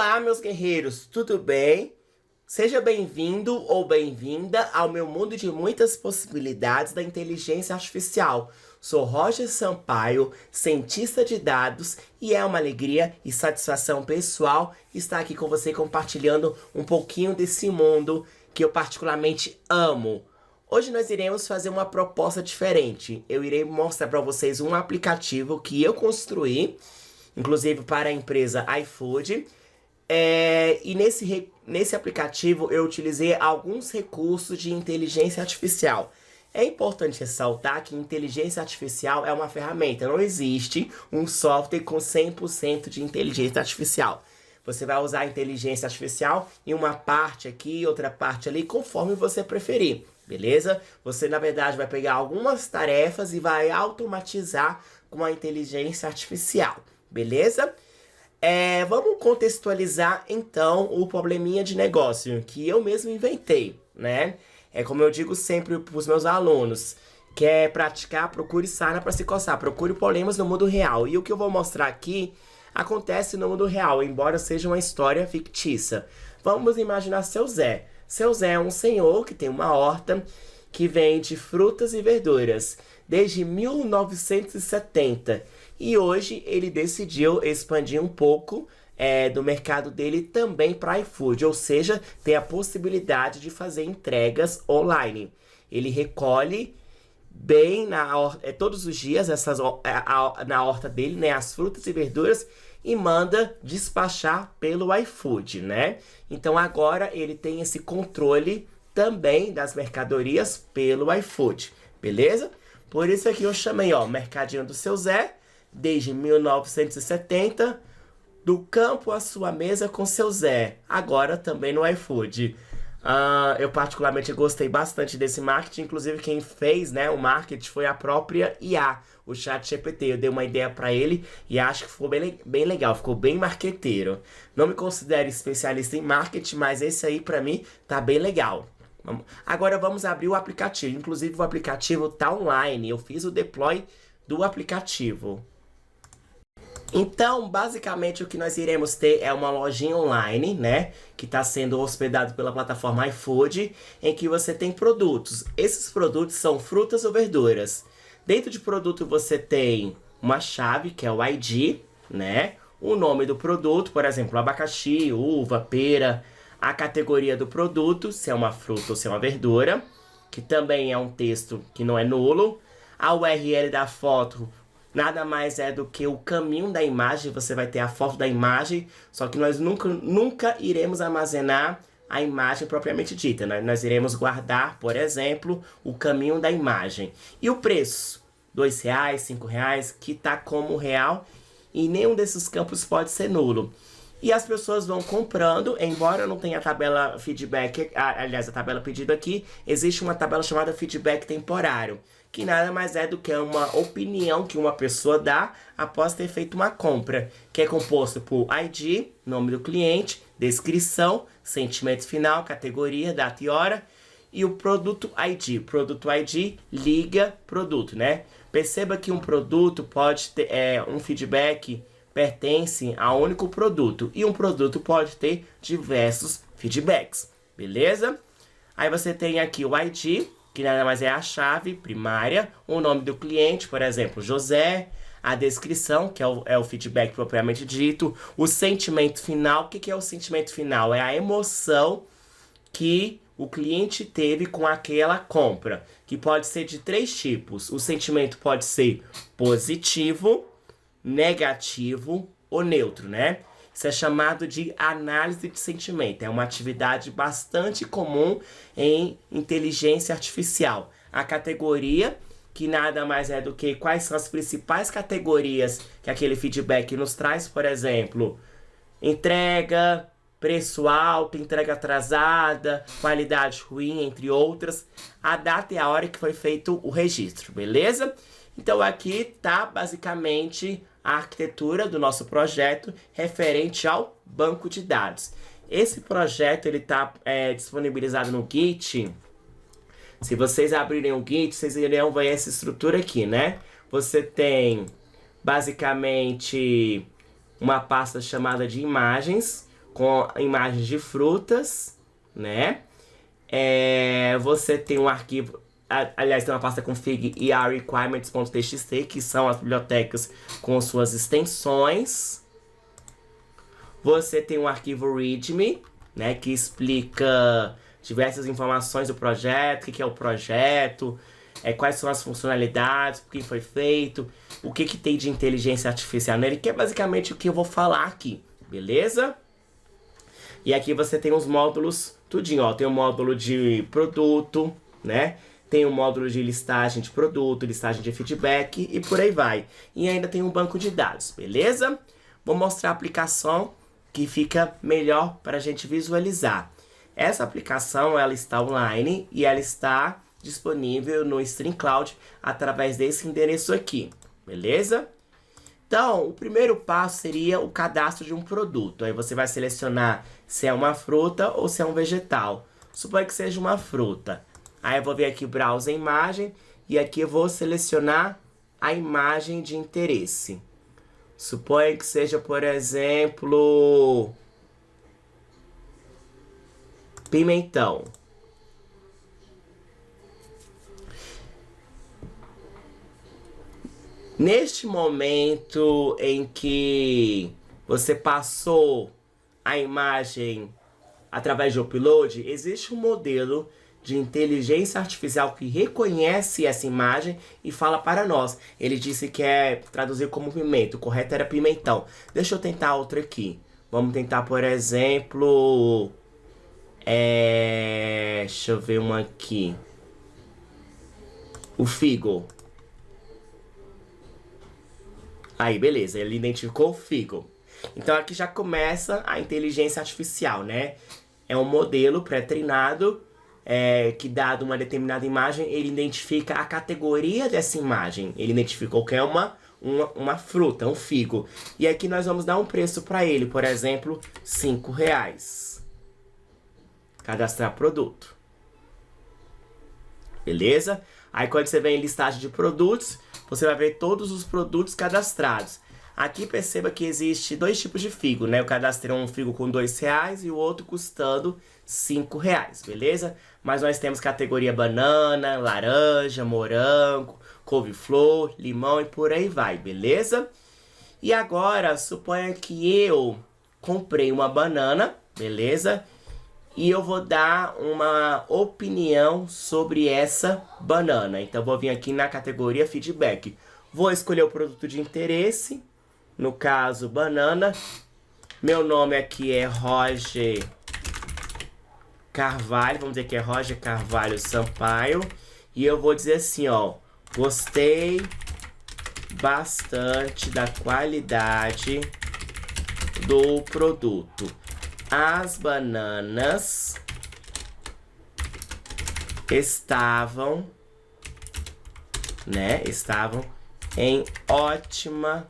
Olá, meus guerreiros, tudo bem? Seja bem-vindo ou bem-vinda ao meu mundo de muitas possibilidades da inteligência artificial. Sou Roger Sampaio, cientista de dados, e é uma alegria e satisfação pessoal estar aqui com você compartilhando um pouquinho desse mundo que eu particularmente amo. Hoje nós iremos fazer uma proposta diferente. Eu irei mostrar para vocês um aplicativo que eu construí, inclusive para a empresa iFood. E nesse aplicativo eu utilizei alguns recursos de inteligência artificial. É importante ressaltar que inteligência artificial é uma ferramenta, não existe um software com 100% de inteligência artificial. Você vai usar a inteligência artificial em uma parte aqui, outra parte ali, conforme você preferir, beleza? Você, na verdade, vai pegar algumas tarefas e vai automatizar com a inteligência artificial, beleza? Vamos contextualizar, então, o probleminha de negócio que eu mesmo inventei, né? É como eu digo sempre para os meus alunos, quer praticar, procure sarna para se coçar, procure problemas no mundo real. E o que eu vou mostrar aqui acontece no mundo real, embora seja uma história fictícia. Vamos imaginar seu Zé. Seu Zé é um senhor que tem uma horta que vende frutas e verduras desde 1970. E hoje ele decidiu expandir um pouco do mercado dele também para iFood, ou seja, tem a possibilidade de fazer entregas online. Ele recolhe bem todos os dias na horta dele, né, as frutas e verduras, e manda despachar pelo iFood, né? Então agora ele tem esse controle também das mercadorias pelo iFood, beleza? Por isso aqui eu chamei, ó, Mercadinho do Seu Zé, desde 1970, do campo à sua mesa com seu Zé, agora também no iFood. Eu particularmente gostei bastante desse marketing, inclusive quem fez, né, o marketing foi a própria IA, o ChatGPT. Eu dei uma ideia para ele e acho que ficou bem legal, ficou bem marqueteiro. Não me considero especialista em marketing, mas esse aí para mim tá bem legal. Agora vamos abrir o aplicativo, inclusive o aplicativo tá online, eu fiz o deploy do aplicativo. Então, basicamente, o que nós iremos ter é uma lojinha online, né? Que está sendo hospedado pela plataforma iFood, em que você tem produtos. Esses produtos são frutas ou verduras. Dentro de produto você tem uma chave, que é o ID, né? O nome do produto, por exemplo, abacaxi, uva, pera. A categoria do produto, se é uma fruta ou se é uma verdura, que também é um texto que não é nulo. A URL da foto nada mais é do que o caminho da imagem, você vai ter a foto da imagem, só que nós nunca iremos armazenar a imagem propriamente dita, né? Nós iremos guardar, por exemplo, o caminho da imagem. E o preço? R$2, R$5, que está como real, e nenhum desses campos pode ser nulo. E as pessoas vão comprando, embora não tenha a tabela feedback, aliás, a tabela pedido aqui, existe uma tabela chamada feedback temporário, que nada mais é do que uma opinião que uma pessoa dá após ter feito uma compra, que é composto por ID, nome do cliente, descrição, sentimento final, categoria, data e hora, e o produto ID. Produto ID liga produto, né? Perceba que um produto pode ter um feedback pertence a um único produto, e um produto pode ter diversos feedbacks, beleza? Aí você tem aqui o ID, que nada mais é a chave primária, o nome do cliente, por exemplo, José, a descrição, que é o feedback propriamente dito, o sentimento final. O que é o sentimento final? É a emoção que o cliente teve com aquela compra, que pode ser de 3 tipos. O sentimento pode ser positivo, negativo ou neutro, né? Isso é chamado de análise de sentimento. É uma atividade bastante comum em inteligência artificial. A categoria, que nada mais é do que quais são as principais categorias que aquele feedback nos traz, por exemplo, entrega, preço alto, entrega atrasada, qualidade ruim, entre outras. A data e a hora que foi feito o registro, beleza? Então aqui tá basicamente a arquitetura do nosso projeto referente ao banco de dados. Esse projeto ele está disponibilizado no Git. Se vocês abrirem o Git, vocês irão ver essa estrutura aqui, né? Você tem basicamente uma pasta chamada de imagens, com imagens de frutas, né? Você tem um arquivo, aliás, tem uma pasta config e a requirements.txt, que são as bibliotecas com suas extensões. Você tem um arquivo readme, né, que explica diversas informações do projeto, o que é o projeto, quais são as funcionalidades, por que foi feito, o que tem de inteligência artificial nele, que é basicamente o que eu vou falar aqui, beleza? E aqui você tem os módulos, tudinho, ó, tem o módulo de produto, né? Tem o módulo de listagem de produto, listagem de feedback e por aí vai. E ainda tem um banco de dados, beleza? Vou mostrar a aplicação que fica melhor para a gente visualizar. Essa aplicação, ela está online e ela está disponível no StreamCloud através desse endereço aqui, beleza? Então, o primeiro passo seria o cadastro de um produto. Aí você vai selecionar se é uma fruta ou se é um vegetal. Suponha que seja uma fruta. Aí eu vou vir aqui Browser Imagem e aqui eu vou selecionar a imagem de interesse. Suponha que seja, por exemplo, pimentão. Neste momento em que você passou a imagem através de upload, existe um modelo de inteligência artificial que reconhece essa imagem e fala para nós. Ele disse que é traduzir como pimenta, o correto era pimentão. Deixa eu tentar outra aqui. Vamos tentar, por exemplo... Deixa eu ver uma aqui. O figo. Aí, beleza, ele identificou o figo. Então aqui já começa a inteligência artificial, né? É um modelo pré-treinado que, dado uma determinada imagem, ele identifica a categoria dessa imagem. Ele identificou que é uma fruta, um figo. E aqui nós vamos dar um preço para ele, por exemplo, R$5. Cadastrar produto. Beleza? Aí quando você vem em listagem de produtos, você vai ver todos os produtos cadastrados. Aqui perceba que existe dois tipos de figo, né? Eu cadastrei um figo com R$2 e o outro custando R$5, beleza? Mas nós temos categoria banana, laranja, morango, couve-flor, limão e por aí vai, beleza? E agora, suponha que eu comprei uma banana, beleza? E eu vou dar uma opinião sobre essa banana. Então, vou vir aqui na categoria feedback. Vou escolher o produto de interesse. No caso, banana. Meu nome aqui é Roger Carvalho. Vamos dizer que é Roger Carvalho Sampaio. E eu vou dizer assim, ó. Gostei bastante da qualidade do produto. As bananas estavam em ótimas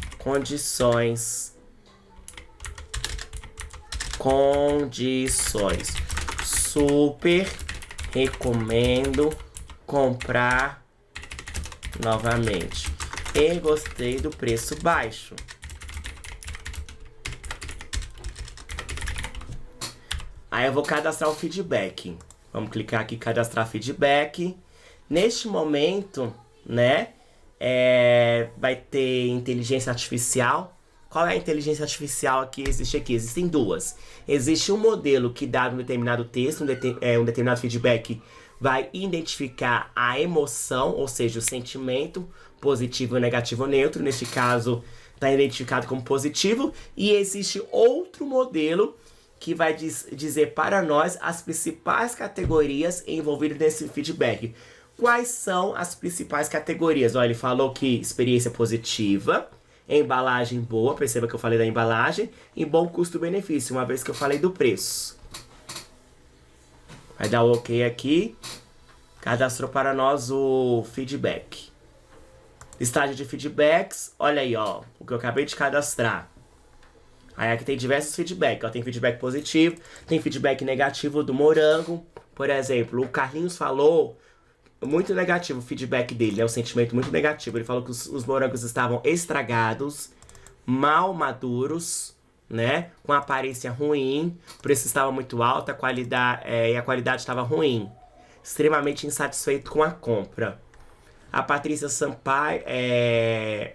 condições. Super recomendo comprar novamente. E gostei do preço baixo. Aí eu vou cadastrar o feedback. Vamos clicar aqui em cadastrar feedback. Neste momento, né, vai ter inteligência artificial. Qual é a inteligência artificial que existe aqui? Existem duas. Existe um modelo que, dado um determinado texto, um determinado feedback, vai identificar a emoção, ou seja, o sentimento positivo, negativo ou neutro. Neste caso, está identificado como positivo. E existe outro modelo que vai dizer para nós as principais categorias envolvidas nesse feedback. Quais são as principais categorias? Olha, ele falou que experiência positiva, embalagem boa, perceba que eu falei da embalagem, e bom custo-benefício, uma vez que eu falei do preço. Vai dar o OK aqui. Cadastrou para nós o feedback. Listagem de feedbacks, olha aí, ó, o que eu acabei de cadastrar. Aí aqui tem diversos feedbacks, ó, tem feedback positivo, tem feedback negativo do morango. Por exemplo, o Carlinhos falou muito negativo o feedback dele, é um sentimento muito negativo. Ele falou que os morangos estavam estragados, mal maduros, né? Com aparência ruim, o preço estava muito alto, e a qualidade estava ruim. Extremamente insatisfeito com a compra. A Patrícia Sampaio,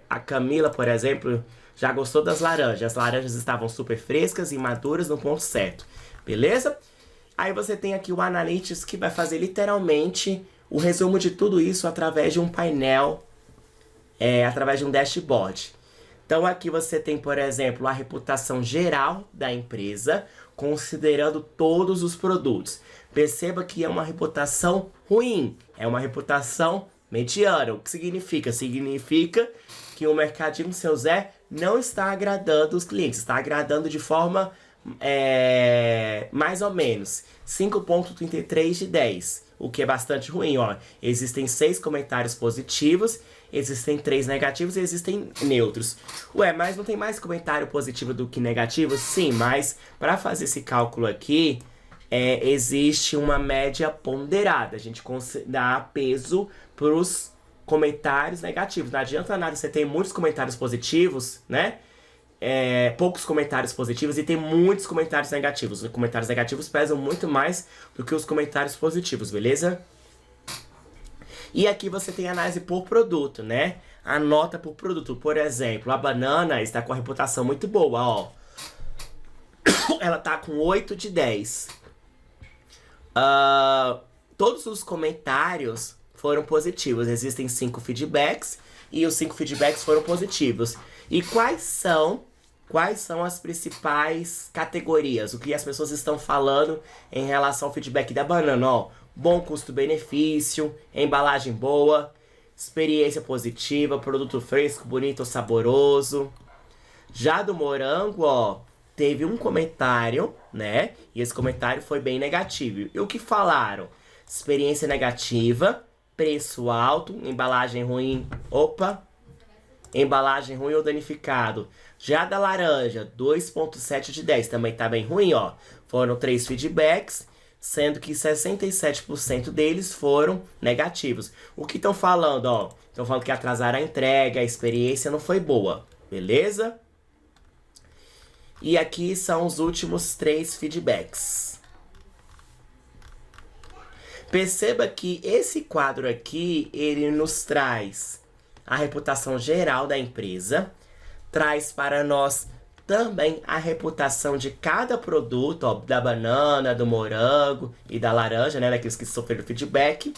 a Camila, por exemplo, já gostou das laranjas. As laranjas estavam super frescas e maduras no ponto certo. Beleza? Aí você tem aqui o Analytics, que vai fazer literalmente o resumo de tudo isso através de um painel, através de um dashboard. Então aqui você tem, por exemplo, a reputação geral da empresa, considerando todos os produtos. Perceba que é uma reputação ruim, é uma reputação mediana. O que significa? Significa que o Mercadinho Seu Zé não está agradando os clientes, está agradando de forma mais ou menos 5,33 de 10, o que é bastante ruim, ó. Existem 6 comentários positivos, existem 3 negativos e existem neutros. Ué, mas não tem mais comentário positivo do que negativo? Sim, mas para fazer esse cálculo aqui, existe uma média ponderada. A gente dá peso para os comentários negativos. Não adianta nada você ter muitos comentários positivos, né? Poucos comentários positivos e tem muitos comentários negativos. Os comentários negativos pesam muito mais do que os comentários positivos, beleza? E aqui você tem análise por produto, né? A nota por produto. Por exemplo, a banana está com a reputação muito boa, ó. Ela tá com 8 de 10. Todos os comentários foram positivos. Existem 5 feedbacks e os 5 feedbacks foram positivos. E quais são as principais categorias? O que as pessoas estão falando em relação ao feedback da banana? Ó, bom custo-benefício, embalagem boa, experiência positiva, produto fresco, bonito, saboroso. Já do morango, ó, teve um comentário, né? E esse comentário foi bem negativo. E o que falaram? Experiência negativa, preço alto, embalagem ruim. Embalagem ruim ou danificado. Já da laranja, 2,7 de 10. Também tá bem ruim, ó. Foram 3 feedbacks, sendo que 67% deles foram negativos. O que estão falando, ó? Estão falando que atrasaram a entrega, a experiência não foi boa. Beleza? E aqui são os últimos 3 feedbacks. Perceba que esse quadro aqui, ele nos traz a reputação geral da empresa, traz para nós também a reputação de cada produto, ó, da banana, do morango e da laranja, né, daqueles que sofreram feedback.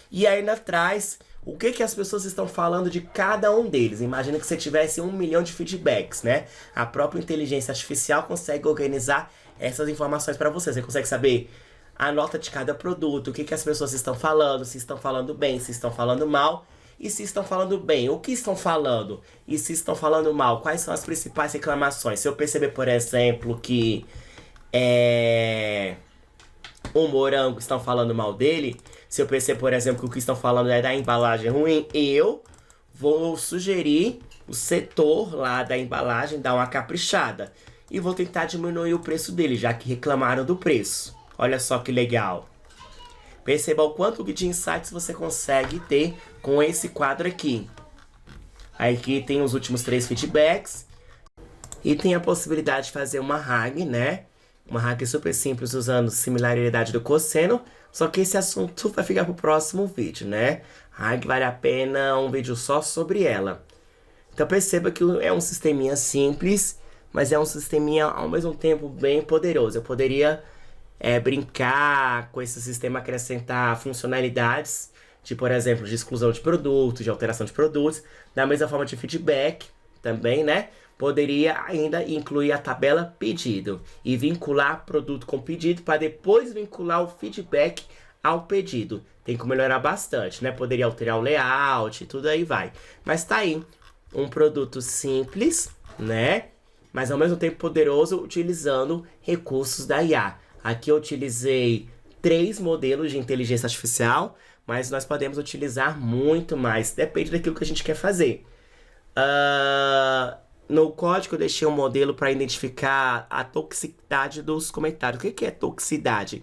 E ainda traz o que as pessoas estão falando de cada um deles. Imagina que você tivesse 1 milhão de feedbacks, né? A própria inteligência artificial consegue organizar essas informações para você. Você consegue saber a nota de cada produto, o que as pessoas estão falando, se estão falando bem, se estão falando mal. E se estão falando bem, o que estão falando? E se estão falando mal, quais são as principais reclamações? Se eu perceber, por exemplo, que o morango estão falando mal dele, se eu perceber, por exemplo, que o que estão falando é da embalagem ruim, eu vou sugerir o setor lá da embalagem dar uma caprichada. E vou tentar diminuir o preço dele, já que reclamaram do preço. Olha só que legal. Perceba o quanto de insights você consegue ter com esse quadro aqui. Aqui tem os últimos 3 feedbacks. E tem a possibilidade de fazer uma RAG, né? Uma RAG super simples usando similaridade do cosseno. Só que esse assunto vai ficar pro próximo vídeo, né? RAG vale a pena um vídeo só sobre ela. Então perceba que é um sisteminha simples, mas é um sisteminha ao mesmo tempo bem poderoso. Eu poderia brincar com esse sistema, acrescentar funcionalidades, de, por exemplo, de exclusão de produtos, de alteração de produtos, da mesma forma de feedback também, né? Poderia ainda incluir a tabela pedido e vincular produto com pedido para depois vincular o feedback ao pedido. Tem que melhorar bastante, né? Poderia alterar o layout, tudo aí vai. Mas tá aí, um produto simples, né? Mas ao mesmo tempo poderoso, utilizando recursos da IA. Aqui eu utilizei 3 modelos de inteligência artificial, mas nós podemos utilizar muito mais. Depende daquilo que a gente quer fazer. No código eu deixei um modelo para identificar a toxicidade dos comentários. O que é toxicidade?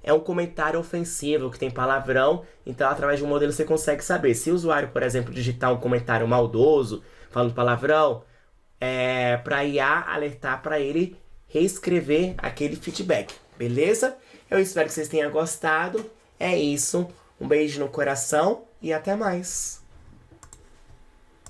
É um comentário ofensivo, que tem palavrão. Então, através de um modelo você consegue saber. Se o usuário, por exemplo, digitar um comentário maldoso, falando palavrão, pra IA alertar pra ele reescrever aquele feedback, beleza? Eu espero que vocês tenham gostado. É isso. Um beijo no coração e até mais.